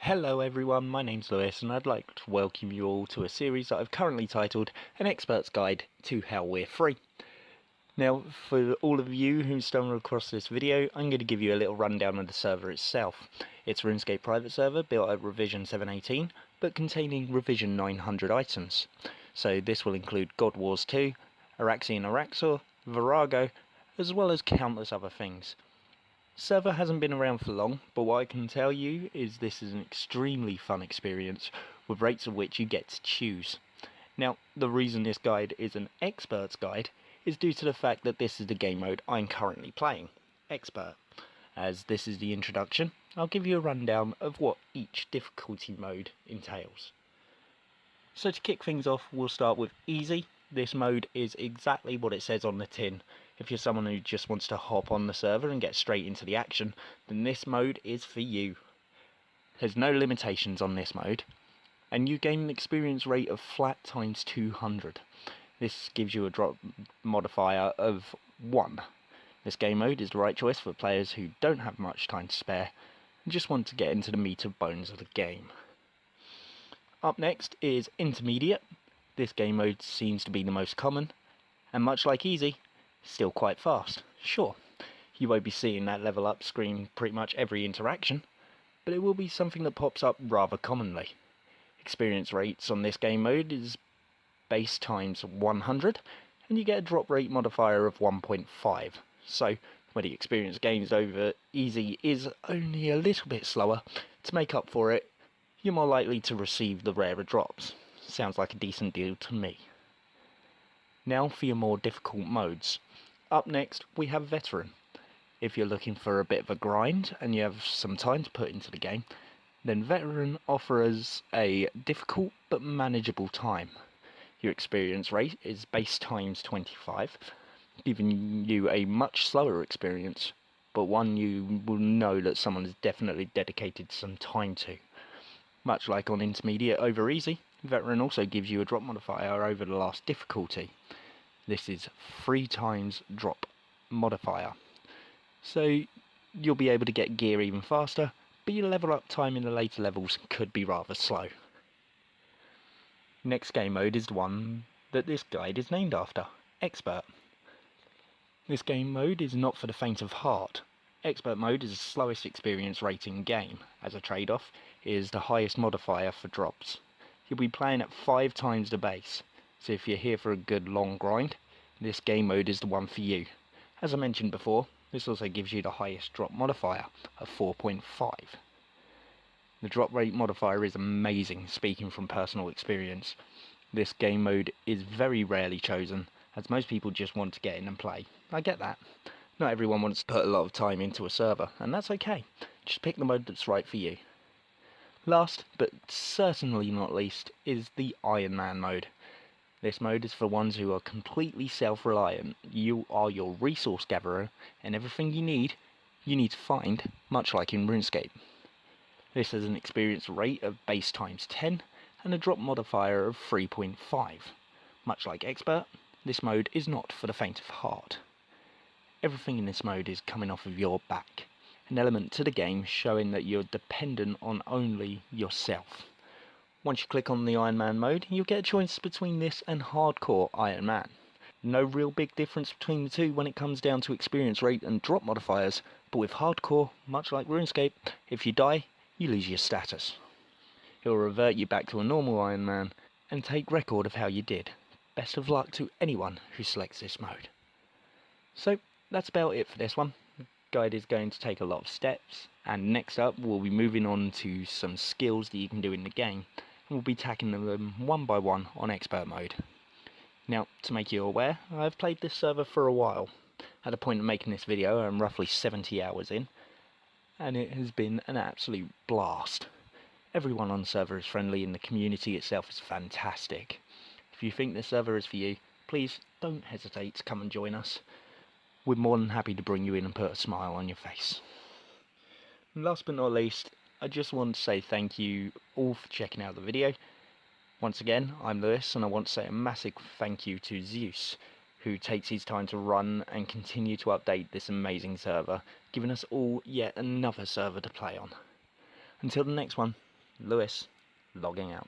Hello everyone, my name's Lewis and I'd like to welcome you all to a series that I've currently titled An Expert's Guide to How We're Free. Now, for all of you who stumbled across this video, I'm going to give you a little rundown of the server itself. It's a Runescape private server built at revision 7.18, but containing revision 900 items. So this will include God Wars 2, Araxian Araxor, Virago, as well as countless other things. Server hasn't been around for long, but what I can tell you is this is an extremely fun experience, with rates of which you get to choose. Now, the reason this guide is an expert's guide is due to the fact that this is the game mode I'm currently playing, Expert. As this is the introduction, I'll give you a rundown of what each difficulty mode entails. So to kick things off, we'll start with Easy. This mode is exactly what it says on the tin. If you're someone who just wants to hop on the server and get straight into the action, then this mode is for you. There's no limitations on this mode, and you gain an experience rate of flat times 200. This gives you a drop modifier of 1. This game mode is the right choice for players who don't have much time to spare and just want to get into the meat and bones of the game. Up next is Intermediate. This game mode seems to be the most common, and much like Easy, still quite fast. Sure, you won't be seeing that level up screen pretty much every interaction, but it will be something that pops up rather commonly. Experience rates on this game mode is base times 100, and you get a drop rate modifier of 1.5. So when the experience gains over Easy is only a little bit slower, to make up for it, you're more likely to receive the rarer drops. Sounds like a decent deal to me. Now for your more difficult modes. Up next we have Veteran. If you're looking for a bit of a grind and you have some time to put into the game, then Veteran offers a difficult but manageable time. Your experience rate is base times 25, giving you a much slower experience, but one you will know that someone has definitely dedicated some time to. Much like on Intermediate over Easy, Veteran also gives you a drop modifier over the last difficulty. This is 3 times drop modifier. So you'll be able to get gear even faster, but your level up time in the later levels could be rather slow. Next game mode is the one that this guide is named after, Expert. This game mode is not for the faint of heart. Expert mode is the slowest experience rating game. As a trade-off, it is the highest modifier for drops. You'll be playing at 5 times the base, so if you're here for a good long grind, this game mode is the one for you. As I mentioned before, this also gives you the highest drop modifier of 4.5. The drop rate modifier is amazing, speaking from personal experience. This game mode is very rarely chosen, as most people just want to get in and play. I get that. Not everyone wants to put a lot of time into a server, and that's okay. Just pick the mode that's right for you. Last, but certainly not least, is the Iron Man mode. This mode is for ones who are completely self-reliant. You are your resource gatherer, and everything you need to find, much like in Runescape. This has an experience rate of base times 10, and a drop modifier of 3.5. Much like Expert, this mode is not for the faint of heart. Everything in this mode is coming off of your back, an element to the game showing that you're dependent on only yourself. Once you click on the Iron Man mode, you'll get a choice between this and Hardcore Iron Man. No real big difference between the two when it comes down to experience rate and drop modifiers, but with Hardcore, much like RuneScape, if you die, you lose your status. It will revert you back to a normal Iron Man and take record of how you did. Best of luck to anyone who selects this mode. So that's about it for this one. The guide is going to take a lot of steps, and next up we'll be moving on to some skills that you can do in the game, and we'll be tackling them one by one on Expert mode. Now, to make you aware, I've played this server for a while. At the point of making this video, I'm roughly 70 hours in, and it has been an absolute blast. Everyone on the server is friendly and the community itself is fantastic. If you think this server is for you, please don't hesitate to come and join us. We're more than happy to bring you in and put a smile on your face. And last but not least, I just want to say thank you all for checking out the video. Once again, I'm Lewis, and I want to say a massive thank you to Zeus, who takes his time to run and continue to update this amazing server, giving us all yet another server to play on. Until the next one, Lewis, logging out.